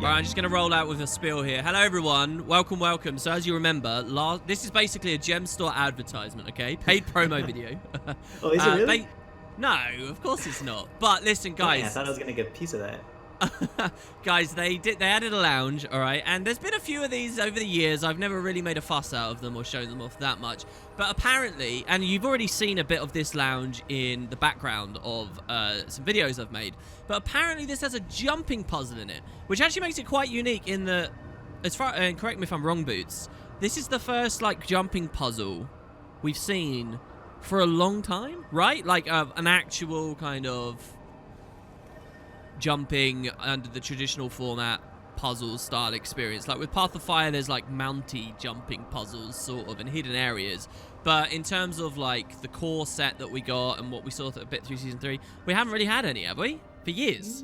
Yeah. Right, I'm just going to roll out with a spiel here. Hello, everyone. Welcome, welcome. So, as you remember, this is basically a gem store advertisement, okay? Paid promo video. Oh, is it really? No, of course it's not. But listen, guys. Dang, I thought I was going to get a piece of that. Guys, they added a lounge, all right? And there's been a few of these over the years. I've never really made a fuss out of them or shown them off that much. But apparently, and you've already seen a bit of this lounge in the background of some videos I've made, but apparently this has a jumping puzzle in it, which actually makes it quite unique in the, and correct me if I'm wrong, Boots, this is the first, like, jumping puzzle we've seen for a long time, right? Like, an actual kind of jumping under the traditional format puzzle style experience. Like with Path of Fire, there's like mounty jumping puzzles sort of in hidden areas, but in terms of like the core set that we got and what we saw a bit through season 3, we haven't really had any, have we, for years?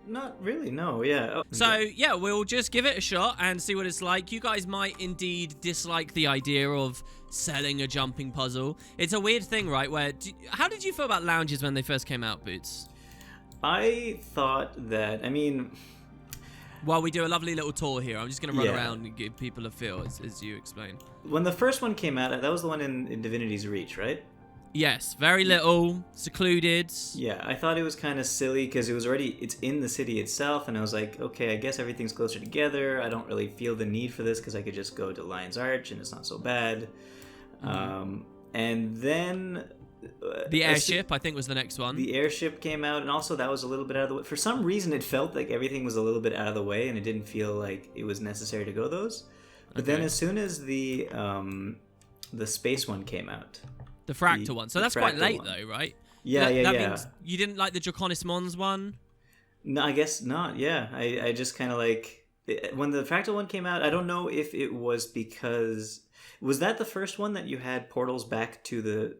Not really, no. Yeah. Oh, so yeah, we'll just give it a shot and see what it's like. You guys might indeed dislike the idea of selling a jumping puzzle. It's a weird thing, right, where how did you feel about lounges when they first came out, Boots? I thought that, I mean... Well, we do a lovely little tour here. I'm just going to run around and give people a feel as you explain. When the first one came out, that was the one in Divinity's Reach, right? Yes, very little, secluded. Yeah, I thought it was kind of silly because it's in the city itself, and I was like, okay, I guess everything's closer together. I don't really feel the need for this because I could just go to Lion's Arch and it's not so bad. Mm-hmm. And then... the airship, I think, was the next one. The airship came out, and also that was a little bit out of the way. For some reason, it felt like everything was a little bit out of the way, and it didn't feel like it was necessary to go those. But then as soon as the space one came out... The Fractal one. So that's quite late, though, right? Yeah, that means you didn't like the Draconis Mons one? No, I guess not, yeah. I just kind of like... When the Fractal one came out, I don't know if it was because... Was that the first one that you had portals back to the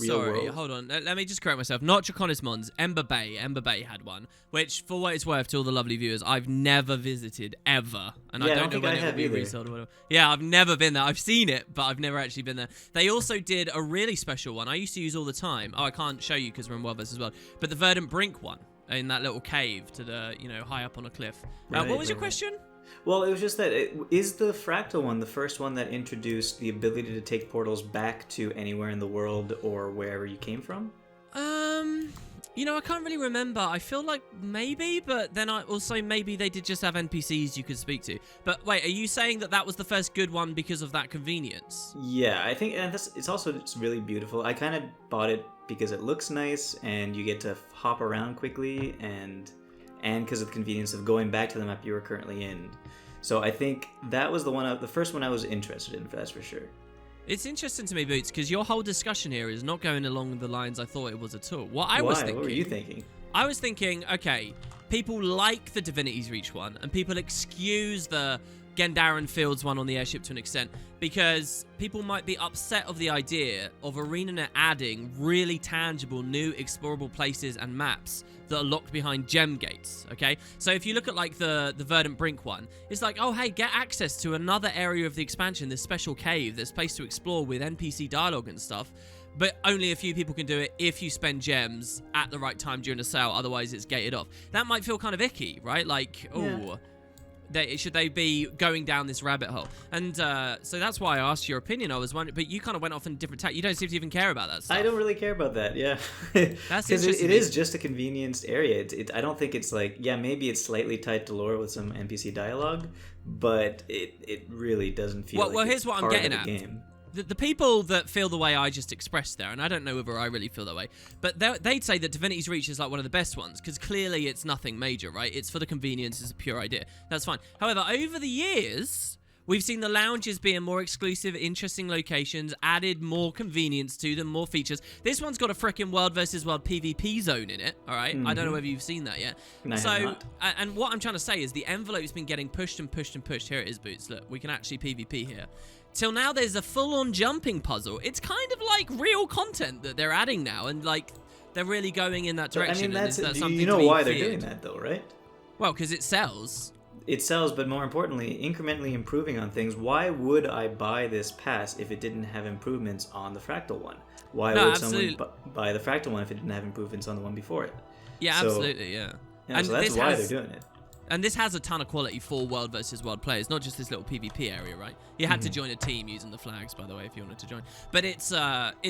real world? Hold on. Let me just correct myself. Not Draconis Mons. Ember Bay. Ember Bay had one, which, for what it's worth to all the lovely viewers, I've never visited ever, and I don't know when it will be resold or whatever. Yeah, I've never been there. I've seen it, but I've never actually been there. They also did a really special one I used to use all the time. Oh, I can't show you because we're in Wildverse as well. But the Verdant Brink one in that little cave to the high up on a cliff. What was your question? Well, it was just that, is the Fractal one the first one that introduced the ability to take portals back to anywhere in the world or wherever you came from? I can't really remember. I feel like maybe, but then I also maybe they did just have NPCs you could speak to. But wait, are you saying that was the first good one because of that convenience? Yeah, I think it's also just really beautiful. I kind of bought it because it looks nice and you get to hop around quickly and because of the convenience of going back to the map you were currently in. So I think that was the first one I was interested in, that's for sure. It's interesting to me, Boots, because your whole discussion here is not going along the lines I thought it was at all. Why? What were you thinking? I was thinking, okay, people like the Divinity's Reach one, and people excuse the Gendaran Fields one on the airship to an extent, because people might be upset of the idea of ArenaNet adding really tangible new explorable places and maps that are locked behind gem gates, okay? So if you look at like the Verdant Brink one, it's like, oh hey, get access to another area of the expansion, this special cave, this place to explore with NPC dialogue and stuff, but only a few people can do it if you spend gems at the right time during a sale, otherwise it's gated off. That might feel kind of icky, right? Like, should they be going down this rabbit hole? And so that's why I asked your opinion. I was wondering, but you kind of went off in a different tack. You don't seem to even care about that stuff. I don't really care about that, yeah. That's interesting. It is just a convenienced area. I don't think it's like, maybe it's slightly tied to lore with some NPC dialogue, but it really doesn't feel like here's what I'm getting at. Game. The people that feel the way I just expressed there, and I don't know whether I really feel that way, but they'd say that Divinity's Reach is like one of the best ones, because clearly it's nothing major, right? It's for the convenience, it's a pure idea. That's fine. However, over the years, we've seen the lounges being more exclusive, interesting locations, added more convenience to them, more features. This one's got a freaking World versus World PvP zone in it, all right? I don't know whether you've seen that yet. No, I have not. And what I'm trying to say is the envelope's been getting pushed and pushed and pushed. Here it is, Boots. Look, we can actually PvP here. Till now, there's a full-on jumping puzzle. It's kind of like real content that they're adding now, and like they're really going in that direction. I mean, you know why they're doing that, though, right? Well, because it sells. It sells, but more importantly, incrementally improving on things. Why would I buy this pass if it didn't have improvements on the Fractal one? Why would someone buy the Fractal one if it didn't have improvements on the one before it? Yeah, absolutely, yeah. And so that's why they're doing it. and this has a ton of quality for World versus World players, not just this little PvP area, right? You had to join a team using the flags, by the way, if you wanted to join. But it's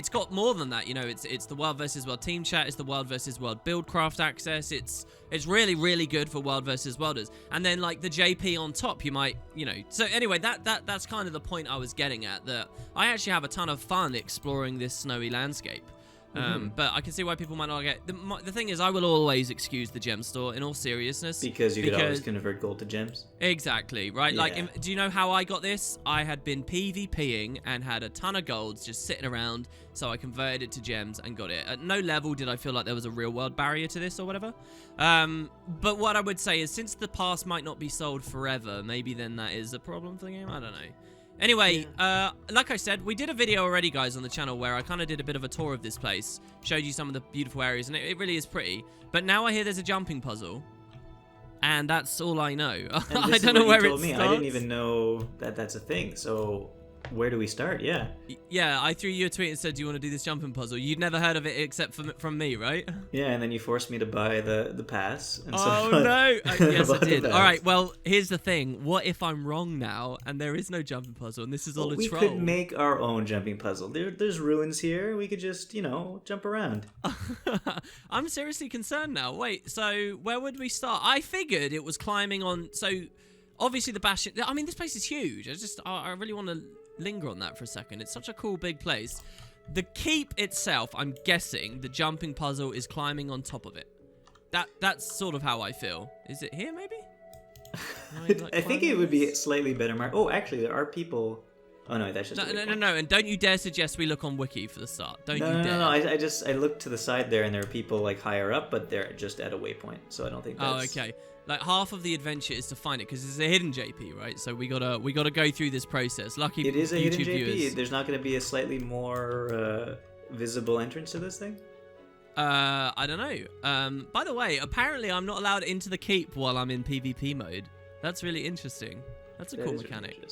got more than that, you know. It's the World versus World team chat, it's the World versus World buildcraft access. It's really, really good for World versus Worlders. And then like the JP on top, you might, you know. So anyway, that's kind of the point I was getting at, that I actually have a ton of fun exploring this snowy landscape. But I can see why people might not get... The thing is, I will always excuse the gem store, in all seriousness. Because you could always convert gold to gems. Exactly, right? Yeah. Like, do you know how I got this? I had been PvPing and had a ton of golds just sitting around, so I converted it to gems and got it. At no level did I feel like there was a real world barrier to this or whatever. But what I would say is, since the pass might not be sold forever, maybe then that is a problem for the game. I don't know. Anyway, like I said, we did a video already, guys, on the channel where I kind of did a bit of a tour of this place, showed you some of the beautiful areas, and it really is pretty. But now I hear there's a jumping puzzle, and that's all I know. I don't know where it starts. I didn't even know that that's a thing, so where do we start? Yeah. Yeah, I threw you a tweet and said, do you want to do this jumping puzzle? You'd never heard of it except from me, right? Yeah, and then you forced me to buy the pass. And oh, so no. Yes, I did. All right, well, here's the thing. What if I'm wrong now, and there is no jumping puzzle, and this is all a troll? We could make our own jumping puzzle. There's ruins here. We could just, you know, jump around. I'm seriously concerned now. Wait, so where would we start? I figured it was climbing on... So, obviously the Bastion... I mean, this place is huge. I really want to linger on that for a second. It's such a cool big place. The keep itself, I'm guessing the jumping puzzle is climbing on top of it. That's sort of how I feel. Is it here, maybe? I think it would be slightly better marked. Oh, actually, there are people... Oh, no, that's just... No. And don't you dare suggest we look on Wiki for the start. Don't you dare. No. I looked to the side there, and there are people, like, higher up, but they're just at a waypoint, so I don't think that's... Oh, okay. Like, half of the adventure is to find it, because it's a hidden JP, right? So we gotta go through this process. Lucky it is a YouTube hidden JP. viewers. There's not going to be a slightly more visible entrance to this thing? I don't know. By the way, apparently I'm not allowed into the keep while I'm in PvP mode. That's really interesting. That's a cool mechanic. Really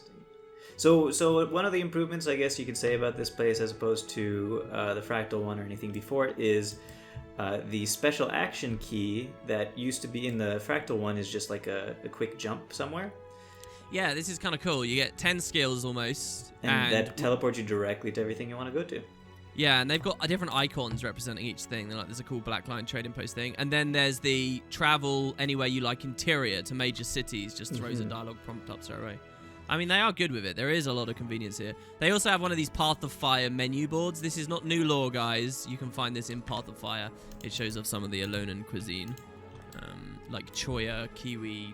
so one of the improvements, I guess you could say, about this place as opposed to the Fractal one or anything before it is the special action key that used to be in the Fractal one is just like a quick jump somewhere. Yeah, this is kind of cool. You get 10 skills almost. And that teleports you directly to everything you want to go to. Yeah, and they've got different icons representing each thing. They're like, there's a cool black line trading post thing. And then there's the travel anywhere you like interior to major cities. Just throws a dialogue prompt up straight away. I mean, they are good with it. There is a lot of convenience here. They also have one of these Path of Fire menu boards. This is not new lore, guys. You can find this in Path of Fire. It shows off some of the Alolan cuisine. Like choya, kiwi,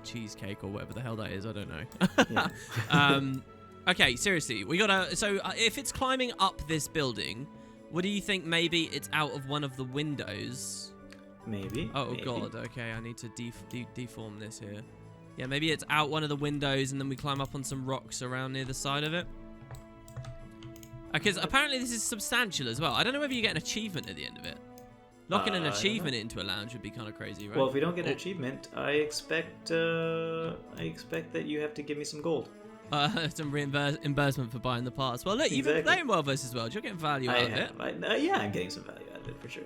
cheesecake, or whatever the hell that is. I don't know. Yeah. Okay, seriously. We gotta... So, if it's climbing up this building, what do you think? Maybe it's out of one of the windows? Maybe. Oh, maybe. God. Okay, I need to deform this here. Yeah, maybe it's out one of the windows and then we climb up on some rocks around near the side of it. Because apparently this is substantial as well. I don't know whether you get an achievement at the end of it. Locking an achievement into a lounge would be kind of crazy, right? Well, if we don't get an achievement, I expect that you have to give me some gold. Some reimbursement for buying the parts. Well, look, you've been playing World vs. World. You're getting value out of it. Yeah, I'm getting some value out of it for sure.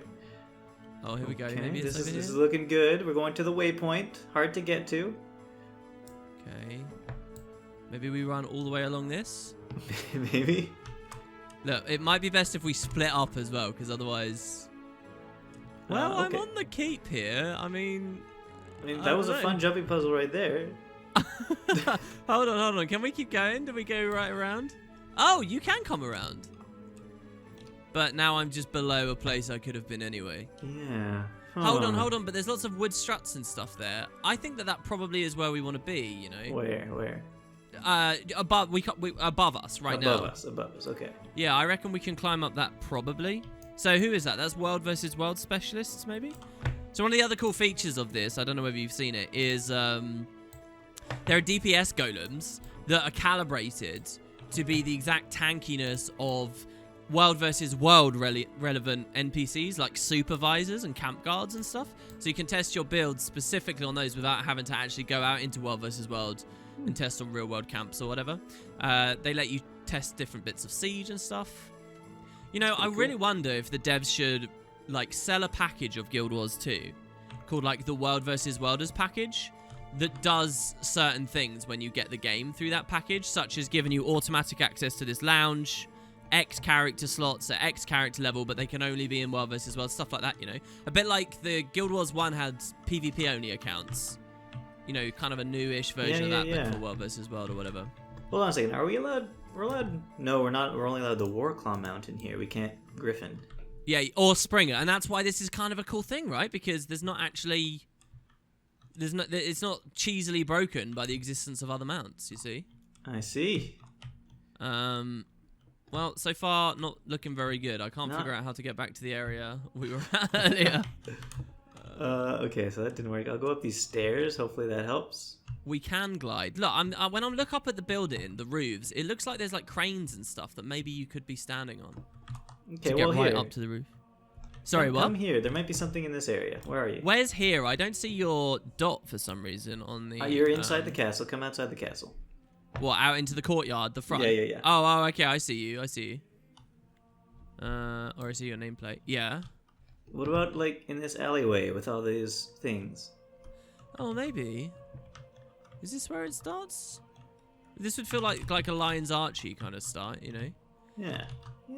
Oh, here we go. Okay, maybe this is looking good. We're going to the waypoint. Hard to get to. Okay. Maybe we run all the way along this? Maybe. Look, it might be best if we split up as well, because otherwise... Well, okay. I'm on the keep here. I mean, that was a fun jumping puzzle right there. Hold on. Can we keep going? Do we go right around? Oh, you can come around. But now I'm just below a place I could have been anyway. Yeah. Hold on. But there's lots of wood struts and stuff there. I think that probably is where we want to be, you know? Where? Above us right now. Above us, okay. Yeah, I reckon we can climb up that probably. So who is that? That's World versus World specialists, maybe? So one of the other cool features of this, I don't know whether you've seen it, is there are DPS golems that are calibrated to be the exact tankiness of World versus World relevant NPCs like supervisors and camp guards and stuff. So you can test your build specifically on those without having to actually go out into World versus World and test on real world camps or whatever. They let you test different bits of siege and stuff. You know, I really wonder if the devs should like sell a package of Guild Wars 2, called like the World vs. Worlders package that does certain things when you get the game through that package, such as giving you automatic access to this lounge, X character slots at X character level, but they can only be in World vs. World, stuff like that, you know. A bit like the Guild Wars 1 had PvP only accounts. You know, kind of a newish version of that, but for World vs. World or whatever. Hold on a second. Are we allowed? We're allowed. No, we're not. We're only allowed the Warclaw mount in here. We can't Griffin. Yeah, or Springer, and that's why this is kind of a cool thing, right? Because it's not cheesily broken by the existence of other mounts. You see? I see. Well, so far not looking very good. I can't figure out how to get back to the area we were at earlier. Okay, so that didn't work. I'll go up these stairs. Hopefully that helps. We can glide. Look, when I look up at the building, the roofs, it looks like there's like cranes and stuff that maybe you could be standing on. Okay, to get right up to the roof. Sorry, what? Come here. There might be something in this area. Where are you? Where's here? I don't see your dot for some reason on the... You're inside the castle. Come outside the castle. What, out into the courtyard, the front? Yeah. Oh, okay, I see you. Or I see your nameplate. Yeah. What about, like, in this alleyway with all these things? Oh, maybe. Is this where it starts? This would feel like a Lion's Archie kind of start, you know? Yeah.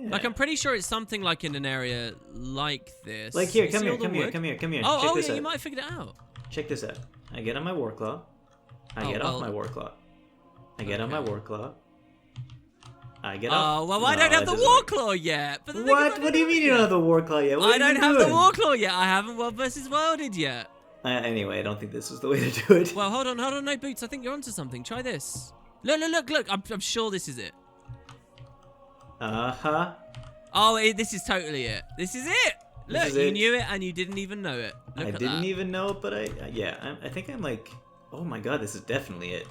Like, I'm pretty sure it's something like in an area like this. Like here, come here. Oh, yeah, you might have figured it out. Check this out. I get on my Warclaw. I get off my Warclaw. I get on my Warclaw. I get off. Oh, well, I don't have the Warclaw yet. But what? What do you mean you don't have the Warclaw yet? I don't have the Warclaw yet. I haven't World vs. Worlded yet. Anyway, I don't think this is the way to do it. Well, hold on, no, Boots. I think you're onto something. Try this. Look. I'm sure this is it. Uh-huh. Oh, this is totally it. This is it. Look, you knew it and you didn't even know it. Look at that. I didn't even know it, but I think I'm like, oh my god, this is definitely it.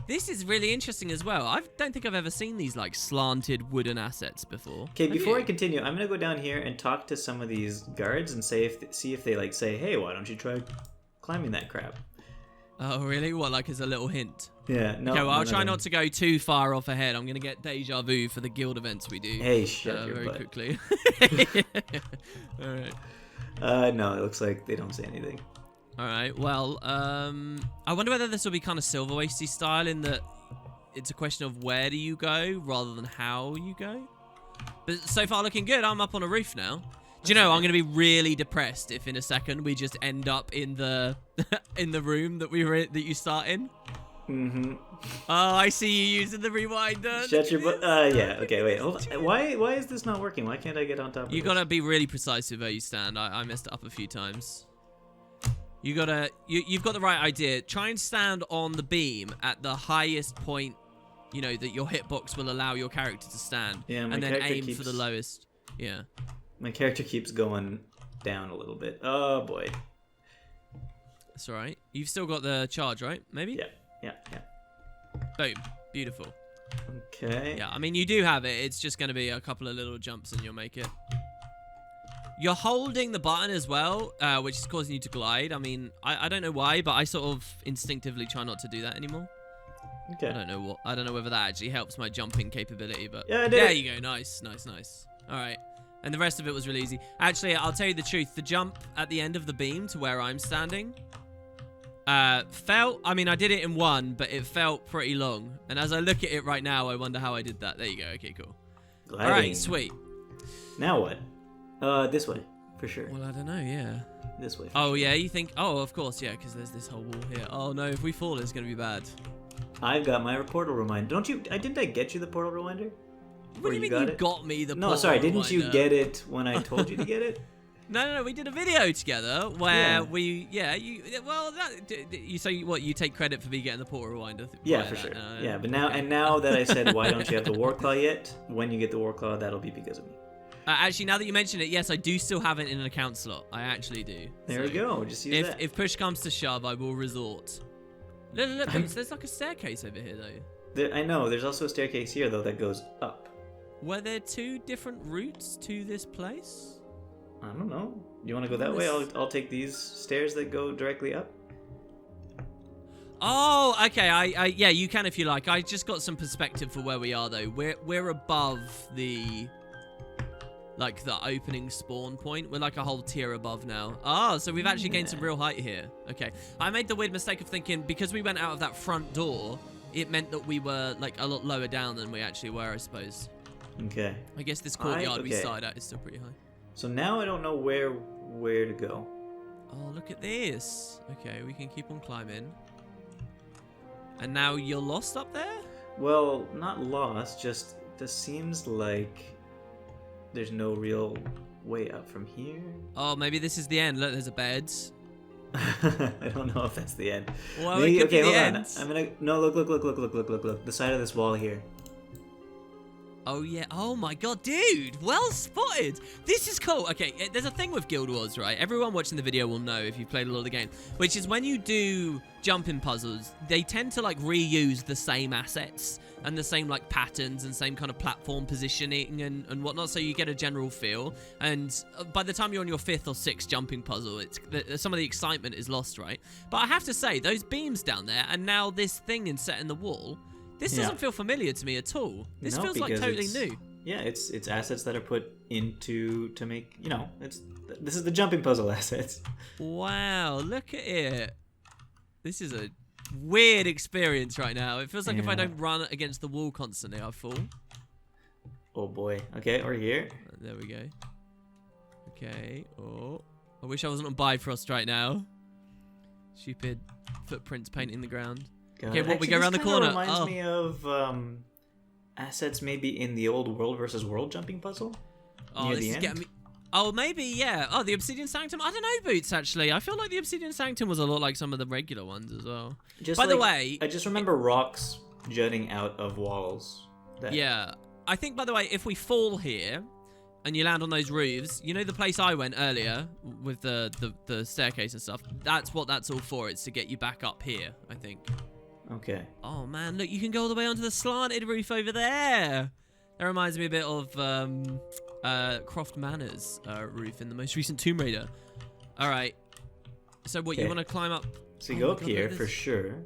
This is really interesting as well. I don't think I've ever seen these like slanted wooden assets before. Okay, before I continue, I'm gonna go down here and talk to some of these guards and see if they like say, hey, why don't you try climbing that crap? Oh, really? What, like as a little hint? Yeah, no. Okay, well, I'll try not to go too far off ahead. I'm going to get deja vu for the guild events we do. Hey, shut your very butt. quickly. All right. No, it looks like they don't say anything. All right, well, I wonder whether this will be kind of Silver Wasty style in that it's a question of where do you go rather than how you go. But so far looking good. I'm up on a roof now. Do you know, I'm going to be really depressed if in a second we just end up in the in the room that that you start in. Mm-hmm. Oh, I see you using the rewinder. Shut your butt. Yeah, okay, wait. Hold on. Why is this not working? Why can't I get on top of You got to be really precise with where you stand. I messed it up a few times. You've got the right idea. Try and stand on the beam at the highest point, you know, that your hitbox will allow your character to stand. Yeah, and then aim for the lowest. Yeah. My character keeps going down a little bit. Oh, boy. That's all right. You've still got the charge, right? Maybe? Yeah. Boom. Beautiful. Okay. Yeah, I mean, you do have it. It's just going to be a couple of little jumps and you'll make it. You're holding the button as well, which is causing you to glide. I mean, I don't know why, but I sort of instinctively try not to do that anymore. Okay. I don't know whether that actually helps my jumping capability, but yeah, there you go. Nice. All right. And the rest of it was really easy. Actually, I'll tell you the truth. The jump at the end of the beam to where I'm standing I mean, I did it in one, but it felt pretty long. And as I look at it right now, I wonder how I did that. There you go. Okay, cool. Gliding. All right, sweet. Now what? This way, for sure. Well, I don't know, yeah. This way. Oh, yeah, you think... Oh, of course, yeah, because there's this whole wall here. Oh, no, if we fall, it's going to be bad. I've got my portal reminder. Don't you... Didn't I get you the portal reminder? What do you mean you got me the portal reminder? No, sorry, didn't you get it when I told you to get it? No, we did a video together where you take credit for me getting the portal reminder. Yeah, for sure. Yeah, but now that I said, why don't you have the Warclaw yet? When you get the Warclaw, that'll be because of me. Actually, now that you mention it, yes, I do still have it in an account slot. I actually do. There we go. Just use that. If push comes to shove, I will resort. Look, there's like a staircase over here, though. I know. There's also a staircase here, though, that goes up. Were there two different routes to this place? I don't know. You want to go that way? I'll take these stairs that go directly up. Oh, okay. Yeah, you can if you like. I just got some perspective for where we are, though. We're above the like the opening spawn point. We're like a whole tier above now. Oh, so we've actually gained some real height here. Okay. I made the weird mistake of thinking because we went out of that front door, it meant that we were like a lot lower down than we actually were, I suppose. Okay. I guess this courtyard we started at is still pretty high. So now I don't know where to go. Oh, look at this. Okay, we can keep on climbing. And now you're lost up there? Well, not lost, just this seems like there's no real way up from here. Oh, maybe this is the end. Look, there's a bed. I don't know if that's the end. Well, it could be the end. I'm gonna look. The side of this wall here. Oh, yeah. Oh, my God, dude. Well spotted. This is cool. Okay, there's a thing with Guild Wars, right? Everyone watching the video will know if you've played a lot of the game, which is when you do jumping puzzles, they tend to, like, reuse the same assets and the same, like, patterns and same kind of platform positioning and whatnot, so you get a general feel. And by the time you're on your 5th or 6th jumping puzzle, some of the excitement is lost, right? But I have to say, those beams down there and now this thing set in the wall, this doesn't feel familiar to me at all. This feels like totally new. Yeah, it's assets that are put into to make, this is the jumping puzzle assets. Wow, look at it. This is a weird experience right now. It feels like if I don't run against the wall constantly, I fall. Oh boy. Okay, or here. There we go. Okay. Oh, I wish I wasn't on Bifrost right now. Stupid footprints painting the ground. God. Okay, we go around the corner. Reminds me of assets maybe in the old world versus world jumping puzzle. Oh, this is getting me. Oh, maybe, yeah. Oh, the Obsidian Sanctum. I don't know, Boots, actually. I feel like the Obsidian Sanctum was a lot like some of the regular ones as well. By the way, I just remember rocks jutting out of walls. Yeah. I think, by the way, if we fall here and you land on those roofs, you know the place I went earlier with the staircase and stuff? That's what that's all for. It's to get you back up here, I think. Okay. Oh, man, look, you can go all the way onto the slanted roof over there. That reminds me a bit of Croft Manor's roof in the most recent Tomb Raider. All right. So what, you want to climb up? So you go up here for sure.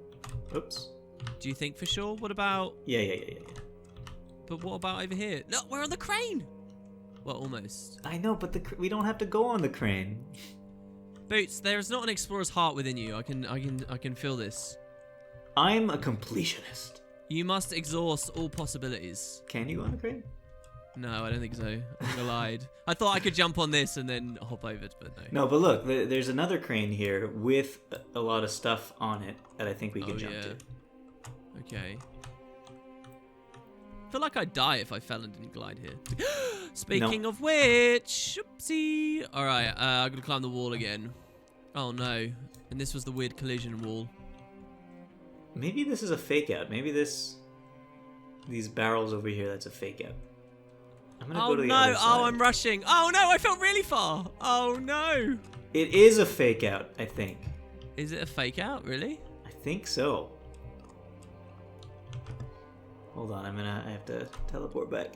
Oops. Do you think for sure? What about... Yeah. But what about over here? Look, we're on the crane. Well, almost. I know, but we don't have to go on the crane. Boots, there is not an explorer's heart within you. I can feel this. I'm a completionist. You must exhaust all possibilities. Can you go on the crane? No, I don't think so. I think I lied. I thought I could jump on this and then hop over it, but no. No, but look, there's another crane here with a lot of stuff on it that I think we could jump to. Okay. I feel like I'd die if I fell and didn't glide here. Speaking of which, oopsie. All right, I'm gonna climb the wall again. Oh no! And this was the weird collision wall. Maybe this is a fake out. Maybe these barrels over here, that's a fake out. I'm gonna go to the other side. Oh, I'm rushing. Oh no, I felt really far. Oh no. It is a fake out, I think. Is it a fake out, really? I think so. Hold on, I have to teleport back.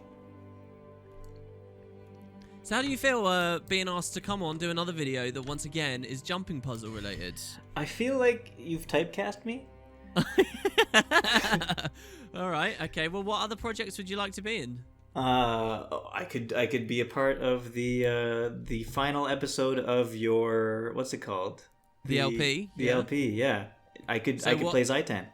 So how do you feel being asked to come on do another video that once again is jumping puzzle related? I feel like you've typecast me. All right. Okay. Well, what other projects would you like to be in? I could be a part of the final episode of your, what's it called? The LP. The LP. Yeah. I could play Zaitan.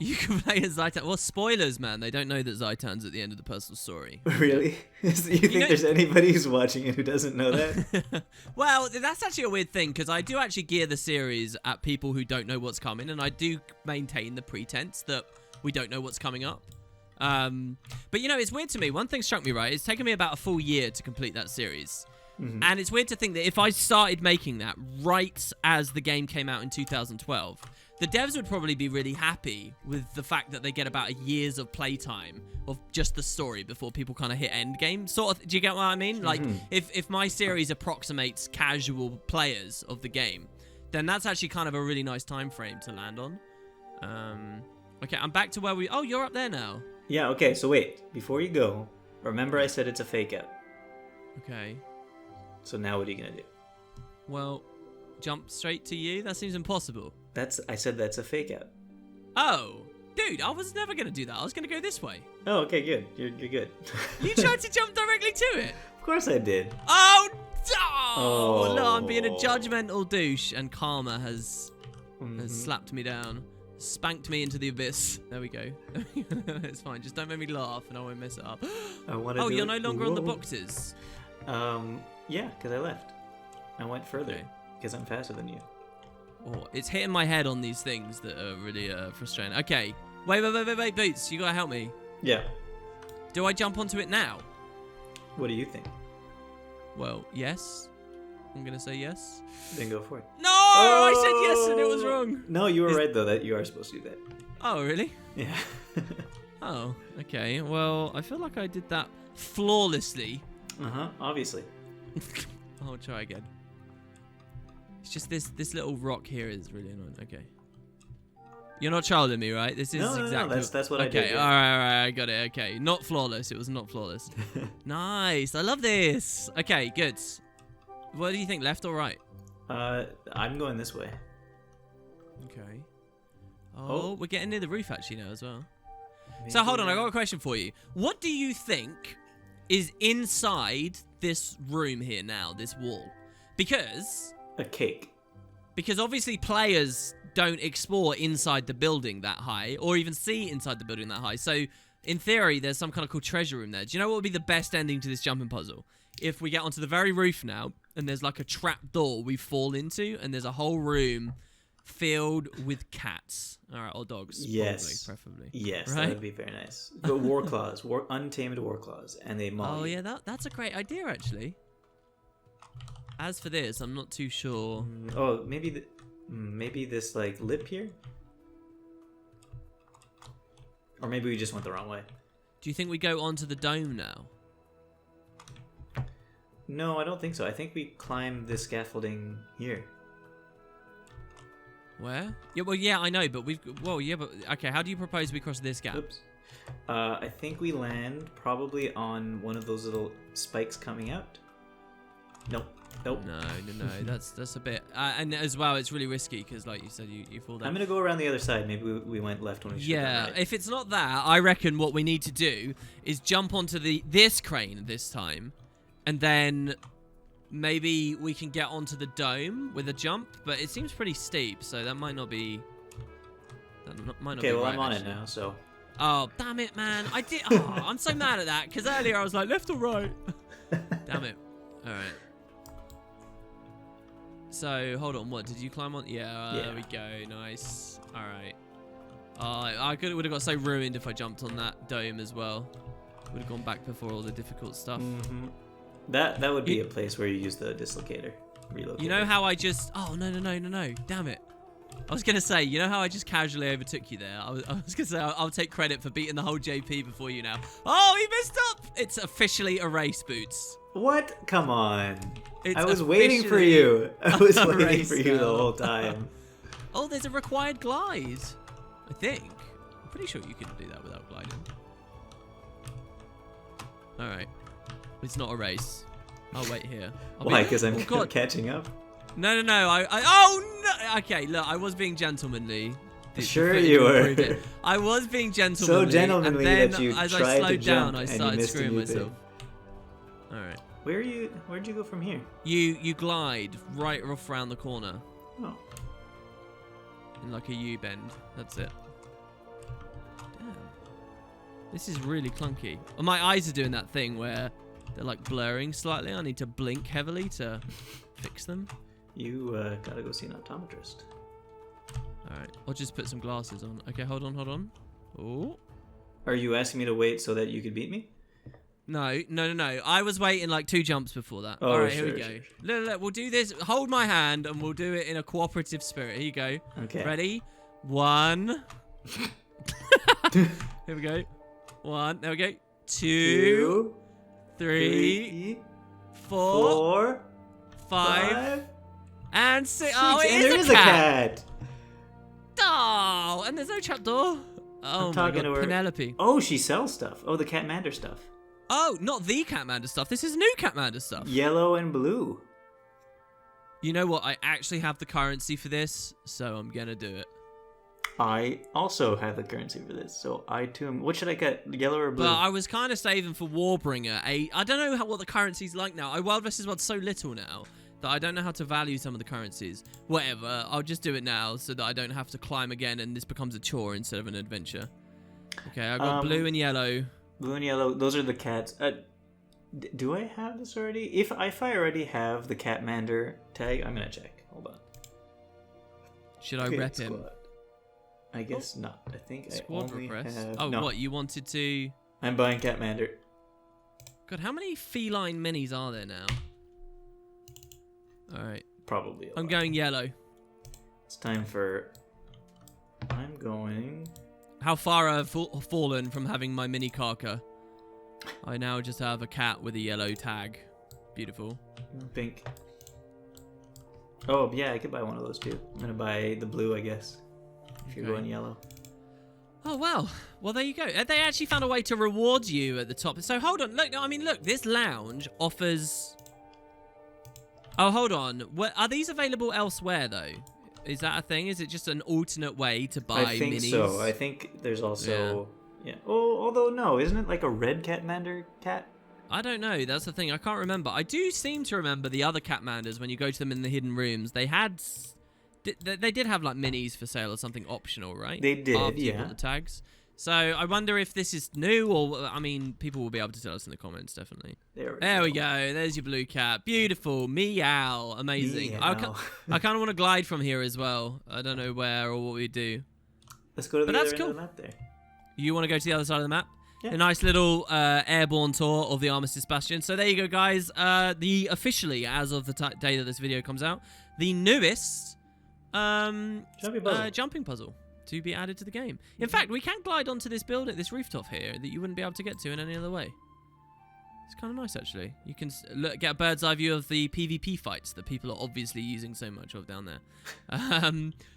You can play as Zaitan. Well, spoilers, man. They don't know that Zaitan's at the end of the personal story. Really? You think there's anybody who's watching it who doesn't know that? Well, that's actually a weird thing, because I do actually gear the series at people who don't know what's coming, and I do maintain the pretense that we don't know what's coming up. But, it's weird to me. One thing struck me, right? It's taken me about a full year to complete that series. Mm-hmm. And it's weird to think that if I started making that right as the game came out in 2012... the devs would probably be really happy with the fact that they get about a year's of playtime of just the story before people kind of hit endgame. Sort of, do you get what I mean? Like, if my series approximates casual players of the game, then that's actually kind of a really nice time frame to land on. Okay, I'm back to where we... Oh, you're up there now. Yeah, okay, so wait. Before you go, remember I said it's a fake out. Okay. So now what are you going to do? Well, jump straight to you? That seems impossible. I said that's a fake out. Oh, dude, I was never going to do that. I was going to go this way. Oh, okay, good. You're good. You tried to jump directly to it. Of course I did. Oh, Oh. no, I'm being a judgmental douche, and karma has slapped me down. Spanked me into the abyss. There we go. It's fine. Just don't make me laugh and I won't mess it up. Oh, you're no longer on the boxes. Yeah, because I left. I went further because I'm faster than you. Oh, it's hitting my head on these things that are really frustrating. Okay. Wait, Boots. You gotta help me. Yeah. Do I jump onto it now? What do you think? Well, yes. I'm gonna say yes. Then go for it. No, I said yes and it was wrong. No, you were right though that you are supposed to do that. Oh, really? Yeah. Oh, okay. Well, I feel like I did that flawlessly. Obviously. I'll try again. It's just this little rock here is really annoying. Okay. You're not trolling me, right? This is exactly. No, that's what I did. Okay, all right, I got it. Okay, not flawless. It was not flawless. Nice. I love this. Okay, good. What do you think, left or right? I'm going this way. Okay. Oh, we're getting near the roof actually now as well. Maybe. So hold on, I got a question for you. What do you think is inside this room here now, this wall? Because A cake. obviously players don't explore inside the building that high, or even see inside the building that high. So in theory, there's some kind of cool treasure room there. Do you know what would be the best ending to this jumping puzzle? If we get onto the very roof now, and there's like a trap door we fall into, and there's a whole room filled with cats. All right, or dogs. Yes. Preferably. Yes, right? that would be very nice. But war claws, untamed war claws, and they maul Oh you. yeah, that's a great idea actually. As for this, I'm not too sure. Oh, maybe this like lip here, or maybe we just went the wrong way. Do you think we go onto the dome now? No, I don't think so. I think we climb this scaffolding here. Where? Yeah, well, yeah, I know, but we've. Well, yeah, but okay. How do you propose we cross this gap? Oops. I think we land probably on one of those little spikes coming out. Nope. No. That's a bit. And as well, it's really risky because, like you said, you fall down. I'm gonna go around the other side. Maybe we went left when we should have Yeah, gone right. if it's not that, I reckon what we need to do is jump onto this crane this time, and then maybe we can get onto the dome with a jump. But it seems pretty steep, so that might not be. Okay, well, right, I'm on actually. it now, so. Oh, damn it, man! I did. Oh, I'm so mad at that because earlier I was like left or right. Damn it! All right. So hold on, what did you climb on? Yeah, there we go. Nice. All right. I would have got so ruined if I jumped on that dome as well. Would have gone back before all the difficult stuff. That would be a place where you use the dislocator. Relocator. You know how I just? Oh no! Damn it! I was gonna say, you know how I just casually overtook you there? I was gonna say I'll take credit for beating the whole JP before you now. Oh, he messed up! It's officially a race, Boots. What? Come on. It's I was waiting for you. I was waiting for you the now. whole time. Oh, there's a required glide. I think. I'm pretty sure you can do that without gliding. All right. It's not a race. I'll wait here. Why? Because I'm God. catching up? No. Oh, no. Okay, look. I was being gentlemanly. Sure you were. I was being gentlemanly. So gentlemanly and then that you as tried I slowed to jump down, I and started you missed screwing a new myself. thing. All right. Where'd you go from here? You glide right off around the corner. Oh. In like a U-bend. That's it. Damn. This is really clunky. Oh, my eyes are doing that thing where they're like blurring slightly. I need to blink heavily to fix them. You gotta go see an optometrist. Alright. I'll just put some glasses on. Okay, hold on. Oh. Are you asking me to wait so that you could beat me? No. I was waiting like 2 jumps before that. Oh, Alright, sure, here we go. Look, we'll do this. Hold my hand and we'll do it in a cooperative spirit. Here you go. Okay. Ready? 1. Here we go. 1. There we go. 2, 3, 4, 5, and 6. Oh, it and is there a is cat. a cat. Oh, and there's no trapdoor. Oh my god, Penelope. Oh, she sells stuff. Oh, the Catmander stuff. Oh, not the Catmander stuff. This is new Catmander stuff. Yellow and blue. You know what? I actually have the currency for this, so I'm gonna do it. I also have the currency for this, so I too am... What should I get? Yellow or blue? But I was kind of saving for Warbringer. I don't know what the currency's like now. Wild vs. Wild's so little now that I don't know how to value some of the currencies. Whatever, I'll just do it now so that I don't have to climb again and this becomes a chore instead of an adventure. Okay, I got blue and yellow. Blue and yellow, those are the cats. Do I have this already? If I already have the Catmander tag, I'm gonna check. Hold on. Should I rep him? Squad. I guess not. I think Squad I only request. have... Oh, no. what? You wanted to... I'm buying Catmander. God, how many feline minis are there now? Alright. Probably a I'm lot. going yellow. It's time for... I'm going... How far I've fallen from having my mini Karka. I now just have a cat with a yellow tag. Beautiful. Pink. Oh, yeah, I could buy one of those too. I'm gonna buy the blue, I guess. If you're going yellow. Oh, well, there you go. They actually found a way to reward you at the top. So hold on, look, this lounge offers... Oh, hold on. Are these available elsewhere, though? Is that a thing? Is it just an alternate way to buy minis? I think so. I think there's also... Yeah. Oh, although no, isn't it like a red Catmander cat? I don't know. That's the thing. I can't remember. I do seem to remember the other Catmanders, when you go to them in the hidden rooms, they had... They did have like minis for sale or something optional, right? They did, after you bought the tags. So I wonder if this is new, or I mean, people will be able to tell us in the comments, definitely. There we go. There's your blue cat. Beautiful. Meow. Amazing. Meow. I kind of want to glide from here as well. I don't know where or what we do. Let's go to the other end cool. of the map there. You want to go to the other side of the map? Yeah. A nice little airborne tour of the Armistice Bastion. So there you go, guys. The officially, as of the day that this video comes out, the newest jumping puzzle to be added to the game. In fact, we can glide onto this building, this rooftop here, that you wouldn't be able to get to in any other way. It's kind of nice, actually. You can get a bird's eye view of the PvP fights that people are obviously using so much of down there.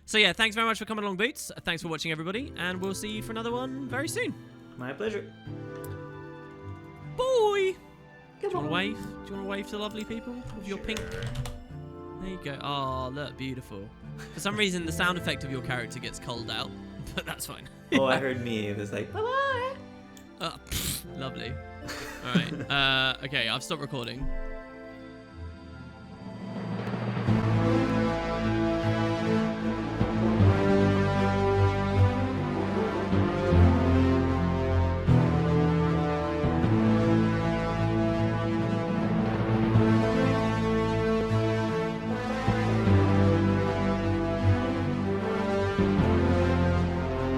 So yeah, thanks very much for coming along, Boots. Thanks for watching, everybody, and we'll see you for another one very soon. My pleasure. Boy! Do you want to wave? Do you want to wave to the lovely people with your pink? There you go. Oh, look, beautiful. For some reason, the sound effect of your character gets culled out, but that's fine. Oh, I heard me. It was like, bye-bye. Lovely. All right. Okay, I've stopped recording.